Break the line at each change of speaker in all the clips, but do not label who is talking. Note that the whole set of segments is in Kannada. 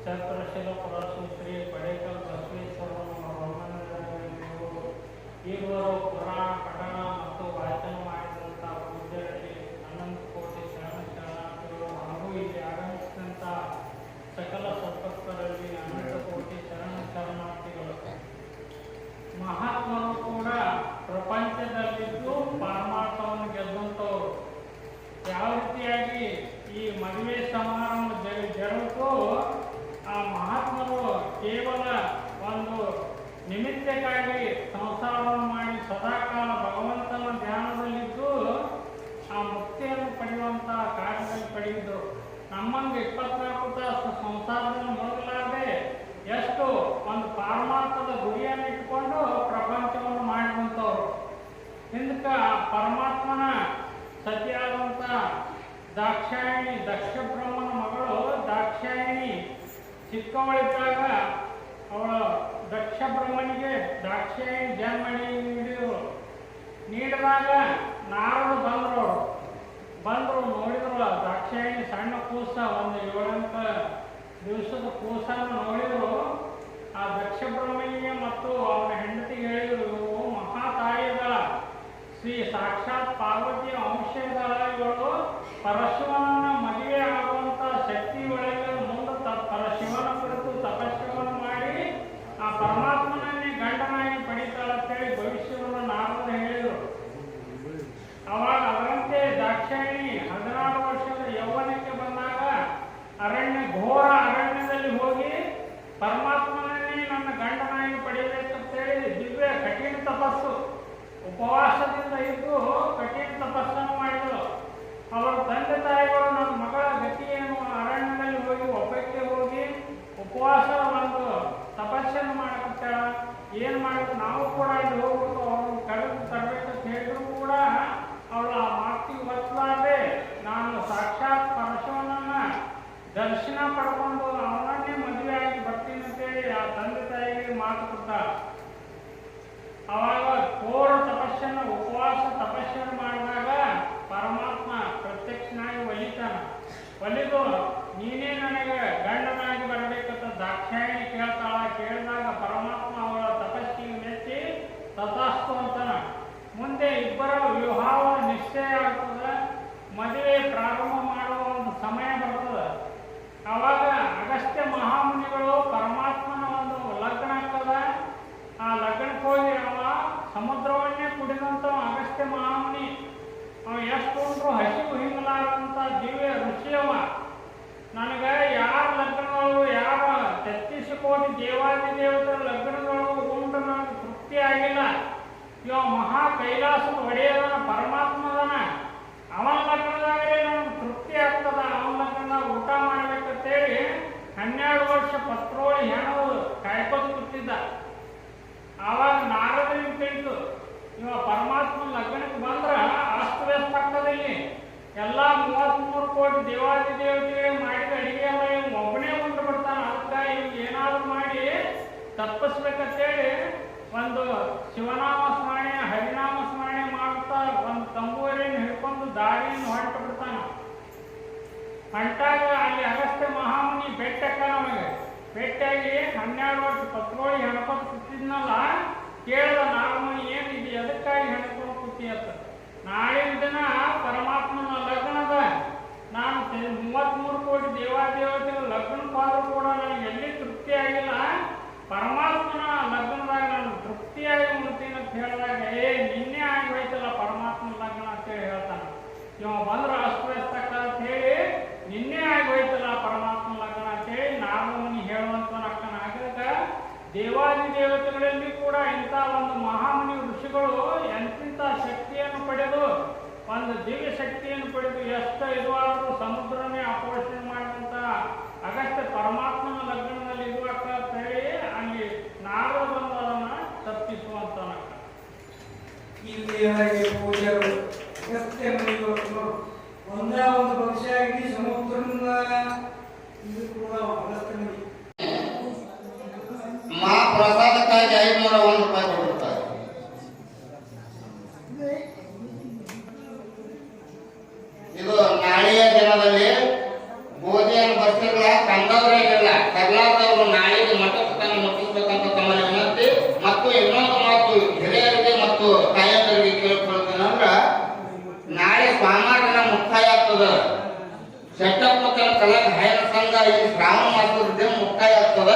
ಛತ್ರಶಿಲ ಪುರಶ್ರೀ ಪಡೇಕಲ್ ಬಸವೇಶ್ವರರು ಇರುವರು ಪುರಾಣ ಪಠಣ ಮತ್ತು ವಾಚನ ಮಾಡಿದಂಥ ಪೂಜೆಯಲ್ಲಿ ಅನಂತ ಕೋಟಿ ಶರಣಾರ್ಥಿಗಳು ಹಾಗೂ ಇಲ್ಲಿ ಆಗಮಿಸಿದಂಥ ಸಕಲ ಸಂಪರ್ಕರಲ್ಲಿ ಅನಂತ ಕೋಟಿ ಶರಣಾರ್ಥಿಗಳು. ಮಹಾತ್ಮರು ಕೂಡ ಪ್ರಪಂಚದಲ್ಲಿದ್ದು ಪರಮಾರ್ಥವನ್ನು ಗೆದ್ದಂಥವ್ರು. ಯಾವ ರೀತಿಯಾಗಿ ಈ ಮದುವೆ ಸಮಾರಂಭ ಜರುಗು ಆ ಮಹಾತ್ಮರು ಕೇವಲ ಒಂದು ನಿಮಿತ್ತಕ್ಕಾಗಿ ಸಂಸಾರವನ್ನು ಮಾಡಿ ಸದಾಕಾಲ ಭಗವಂತನ ಧ್ಯಾನದಲ್ಲಿದ್ದು ಆ ಮುಕ್ತಿಯನ್ನು ಪಡೆಯುವಂಥ ಕಾರ್ಯದಲ್ಲಿ ಪಡೆಯಿದ್ರು. ನಮ್ಮಂಗೆ 24 ತಾಸು ಸಂಸಾರದಲ್ಲಿ ಮುಳುಗಲಾರದೆ ಎಷ್ಟು ಒಂದು ಪಾರಮಾರ್ಥದ ಗುರಿಯನ್ನು ಇಟ್ಕೊಂಡು ಪ್ರಪಂಚವನ್ನು ಮಾಡಿದಂಥವ್ರು. ಹಿಂದಕ್ಕೆ ಪರಮಾತ್ಮನ ಸತಿಯಾದಂಥ ದಾಕ್ಷಾಯಿಣಿ, ದಕ್ಷ ಬ್ರಹ್ಮನ ಮಗಳು ದಾಕ್ಷಾಯಿಣಿ ಚಿಕ್ಕವಳಿದ್ದಾಗ ಅವಳ ದಕ್ಷ ಬ್ರಹ್ಮನಿಗೆ ದಾಕ್ಷಾಯಿಣಿ ಜನ್ಮ ನೀಡಿದಾಗ ನಾರದರು ಬಂದರು ನೋಡಿದ್ರು. ದಾಕ್ಷಾಯಿಣಿ ಸಣ್ಣ ಕೂಸ, ಒಂದು 7 ದಿವಸದ ಕೂಸನ್ನು ನೋಡಿದ್ರು. ಆ ದಕ್ಷ ಬ್ರಹ್ಮನಿಗೆ ಮತ್ತು ಅವನ ಹೆಂಡತಿಗೆ ಹೇಳಿದರು, ಇವು ಮಹಾತಾಯಿಗಳ ಶ್ರೀ ಸಾಕ್ಷಾತ್ ಪಾರ್ವತಿಯ ಅಂಶಗಳ, ಇವಳು ಪರಶಿವನನ್ನ ಮದುವೆ ಆಗುವಂಥ ಶಕ್ತಿ ಒಳಗೆ ಮುಂದೆ ಪರಶಿವನ ಕುರಿತು ತಪಸ್ಸವನ್ನು ಮಾಡಿ ಆ ಪರಮಾತ್ಮನನ್ನೇ ಗಂಡನಾಗಿ ಪಡೀತಾಳಂತೇಳಿ ಭವಿಷ್ಯವನ್ನು ನಾರದರು ಹೇಳಿದರು. ಅವಾಗ ಅದರಂತೆ ದಾಕ್ಷಾಯಿಣಿ 16 ವರ್ಷದ ಯೌವನಕ್ಕೆ ಬಂದಾಗ ಘೋರ ಅರಣ್ಯದಲ್ಲಿ ಹೋಗಿ ಪರಮಾತ್ಮನನ್ನೇ ನನ್ನ ಗಂಡನಾಗಿ ಪಡೆಯಬೇಕಂತೇಳಿ ದಿವ್ಯ ಕಠಿಣ ತಪಸ್ಸು, ಉಪವಾಸದಿಂದ ಇದ್ದು ಕಠಿಣ ತಪಸ್ಸನ್ನು ಮಾಡಿದರು. ಅವರ ತಂದೆ ತಾಯಿಗಳು ನನ್ನ ಮಗಳ ಗತಿಯನ್ನು ಅರಣ್ಯದಲ್ಲಿ ಹೋಗಿ ಒಬ್ಬಕ್ಕೆ ಹೋಗಿ ಉಪವಾಸ ಒಂದು ತಪಸ್ಸನ್ನು ಮಾಡಕತ್ತಾಳ, ಏನು ಮಾಡಿದ್ರು ನಾವು ಕೂಡ ಅಲ್ಲಿ ಹೋಗ್ಬಿಟ್ಟು ಅವ್ರನ್ನ ಕರೆದು ತರಬೇಕಂತ ಹೇಳಿದ್ರು ಕೂಡ ಅವಳ ಮಾತಿಗೆ ಒತ್ತಲಾರದೆ ನಾನು ಸಾಕ್ಷಾತ್ ಪರಶುವನನ್ನ ದರ್ಶನ ಪಡ್ಕೊಂಡು ಅವನನ್ನೇ ಮದುವೆ ಆಗಿ ಬರ್ತೀನಿ ಅಂತೇಳಿ ಆ ತಂದೆ ತಾಯಿಗೆ ಮಾತು ಕೊಟ್ಟಾಳ. ಅವಾಗ ಘೋರ ತಪಸ್ಸನ್ನು ಉಪವಾಸ ತಪಸ್ಸನ್ನು ಮಾಡಿದಾಗ ಪರಮಾತ್ಮ ಪ್ರತ್ಯಕ್ಷನಾಗಿ ಒಲಿದು ನೀನೇ ನನಗೆ ಗಂಡನಾಗಿ ಬರಬೇಕಂತ ದಾಕ್ಷಾಯಿಣಿ ಕೇಳ್ತಾಳ. ಕೇಳಿದಾಗ ಪರಮಾತ್ಮ ಅವಳ ತಪಸ್ಸಿಗೆ ಮೆಚ್ಚಿ ತಥಾಸ್ತು ಅಂತಾನ. ಮುಂದೆ ಇಬ್ಬರ ವಿವಾಹ ನಿಶ್ಚಯ ಆಗ್ತದೆ, ಮದುವೆ ಪ್ರಾರಂಭ ಮಾಡುವ ಒಂದು ಸಮಯ ಬರ್ತದೆ. ಆವಾಗ ಅಗಸ್ತ್ಯ ಮಹಾಮುನಿಗಳು ಪರಮಾತ್ಮನ ಒಂದು ಲಗ್ನ ಆಗ್ತದ. ಆ ಲಗ್ನಕ್ಕೆ ಹೋಗಿ ಅವ ಸಮುದ್ರವನ್ನೇ ಕುಡಿದಂಥ ಅಗಸ್ತ್ಯ ಮಹಾಮುನಿ, ಅವ ಎಷ್ಟು ಉಂಡ್ರು ಹಸಿವು ಹಿಂಗಲಾರಂಥ ದಿವ್ಯ ಋಷಿಯವ. ನನಗೆ ಯಾರ ಲಗ್ನಗಳು, ಯಾರ 33 ಕೋಟಿ ದೇವಾದಿ ದೇವತರ ಲಗ್ನಗಳು ಉಂಡು ನನಗೆ ತೃಪ್ತಿ ಆಗಿಲ್ಲ. ಇವ ಮಹಾ ಕೈಲಾಸದ ಒಡೆಯದನ ಪರಮಾತ್ಮದನ, ಅವನ ಲಗ್ನದಾಗಲೇ ನನಗೆ ತೃಪ್ತಿ ಆಗ್ತದ, ಅವನ ಲಗ್ನದಾಗ ಊಟ ಮಾಡ್ಬೇಕಂತೇಳಿ 12 ವರ್ಷ ಪತ್ರೋಳಿ ಹೆಣವು ಕಾಯ್ಕೊಂಡು ಕೂತಿದ್ದ. ಆವಾಗ ನಾರದನಿಗೆ ತಿಳಿತು, ಇವ ಪರಮಾತ್ಮ ಲಗ್ನಕ್ಕೆ ಬಂದ್ರೆ ಅಸ್ತವ್ಯಸ್ತ ಆಗ್ತದಲ್ಲಿ ಎಲ್ಲ 33 ಕೋಟಿ ದೇವಾದಿ ದೇವತೆಗಳಿಗೆ ಮಾಡಿದ ಅಡಿಗೆ ಎಲ್ಲ ಇವ್ ಒಬ್ಬನೇ ಉಂಟು ಬಿಡ್ತಾನೆ. ಅದಕ್ಕೆ ಇವ್ಗೆ ಏನಾದ್ರು ಮಾಡಿ ತಪ್ಪಿಸ್ಬೇಕಂತೇಳಿ ಒಂದು ಶಿವನಾಮ ಸ್ಮರಣೆ, ಹರಿನಾಮ ಸ್ಮರಣೆ ಮಾಡುತ್ತಾ ಒಂದು ತಂಬೂರಿಯನ್ನು ಹಿಡ್ಕೊಂಡು ದಾರಿಯನ್ನು ಹೊರಟು ಬಿಡ್ತಾನೆ. ಹೊಂಟಾಗ ಅಲ್ಲಿ ಅಗಸ್ತ್ಯ ಮಹಾಮುನಿ ಬೆಟ್ಟಕ್ಕ ನಮಗೆ ಭೇಟಿಯಾಗಿ 12 ವರ್ಷ ಪತ್ರೋಳಿ ಹೆಣ್ಕೊಂಡು ಕೂತಿದ್ನಲ್ಲ, ಕೇಳಿದ ನಾಗಮುನಿ ಏನು ಇದು ಎದಕ್ಕಾಗಿ ಹೆಣ್ಕೊಂಡು ಕೂತಿ ಅಂತ. ನಾಳಿನ ದಿನ ಪರಮಾತ್ಮನ ಲಗ್ನದ, ನಾನು 33 ಕೋಟಿ ದೇವಾದೇವತೆಗಳ ಲಗ್ನಕ್ಕೆ ಹೋದ್ರೂ ಕೂಡ ನನಗೆ ಎಲ್ಲಿ ತೃಪ್ತಿ ಆಗಿಲ್ಲ, ಪರಮಾತ್ಮನ ಲಗ್ನದಾಗ ನಾನು ತೃಪ್ತಿಯಾಗಿ ಉಣ್ತೀನಿ ಅಂತ ಹೇಳಿದಾಗ ನಿನ್ನೆ ಆಗಿ ಹೋಯ್ತಲ್ಲ ಪರಮಾತ್ಮನ ಲಗ್ನ ಅಂತೇಳಿ ಹೇಳ್ತಾನೆ. ಇವ ಬಂದ್ರೆ ಅಸ್ತವ್ಯಸ್ತಕ್ಕ ಅಂತ ಹೇಳಿ ನಿನ್ನೆ ಆಗಿ ಹೋಯ್ತಲ್ಲ ಪರಮಾತ್ಮ ಲಗ್ನ ಅಂತೇಳಿ ನಾಗಮುನಿ ಹೇಳುವಂತ ಅಕ್ಕನ. ಹಾಗಾಗ ದೇವಾದಿ ದೇವತೆಗಳಲ್ಲಿ ಕೂಡ ಇಂಥ ಒಂದು ಮಹಾಮುನಿ ಋಷಿಗಳು ಎಂತಿಂಥ ಶಕ್ತಿಯನ್ನು ಪಡೆದು, ಒಂದು ದಿವ್ಯ ಶಕ್ತಿಯನ್ನು ಪಡೆದು ಎಷ್ಟು ಇದುವಾದರೂ ಸಮುದ್ರನೇ ಅಪೋಷಣೆ ಮಾಡಿದಂಥ ಅಗಸ್ತ್ಯ ಪರಮಾತ್ಮನ ಲಗ್ನದಲ್ಲಿ ಇರುವಕ್ಕ ಅಂತ ಹೇಳಿ ಅಲ್ಲಿ ನಾರದ ಬಂದು ಅದನ್ನು ತಪ್ಪಿಸುವಂತ.
ಇಲ್ಲಿ ಪೂಜೆಗಳು ಒಂದೇ ಒಂದು ಪಕ್ಷ ಆಗಿ ಸಮುದ್ರನ ಇದು ಕೂಡ
ಪ್ರಸಾದಕ್ಕಾಗಿ 501 ರೂಪಾಯಿ ಕೊಟ್ಟಿರ್ತಾರೆ. ಇದು ನಾಳೆಯ ದಿನದಲ್ಲಿ ಭೋಜನ
ಬರ್ತಿರಲ್ಲ ತಂದವರೇ ಇಲ್ಲ ತರಲಾದವರು ನಾಳೆಗೆ ಮಠಕ್ಕೆ ತನ್ನ ಮುಟ್ಟಿಸ್ಬೇಕಂತ ತಮ್ಮಲ್ಲಿ ವಿನಂತಿ. ಮತ್ತು ಇನ್ನೊಂದು ಮಾತು ಹಿರಿಯರಿಗೆ ಮತ್ತು ತಾಯಂದರಿಗೆ ಕೇಳ್ಕೊಳ್ತೇನಂದ್ರ ನಾಳೆ ಸೋಮವಾರ ದಿನ ಮುಕ್ತಾಯ ಆಗ್ತದ. ಸೆಟ್ಟಪ್ಪ ಕಲಾ ಗಾಯನ ಸಂಘ ಈ ಶ್ರಾವಣ ಮಾಸದ ಮುಕ್ತಾಯ ಆಗ್ತದ.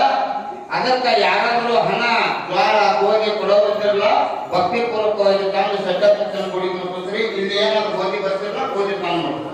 ಅದಕ್ಕೆ ಯಾರಾದ್ರೂ ಹಣ ಜ್ವಾಳ ಗೋಧಿ ಕೊಡೋದಿರಲ್ಲ ಭಕ್ತಿ ಪೂರ್ವಕವಾಗಿ ತಂದು ಸೆಟ್ಟಪ್ಪ ಗುಡಿ ಮುಟ್ಟಿಸ್ರಿ. ಇಲ್ಲಿ ಏನಾದ್ರು ಗೋಧಿ ಬರ್ತಿರಲ್ಲ ಗೋಧಿ ತಂದು ಮಾಡ್ತಾರೆ.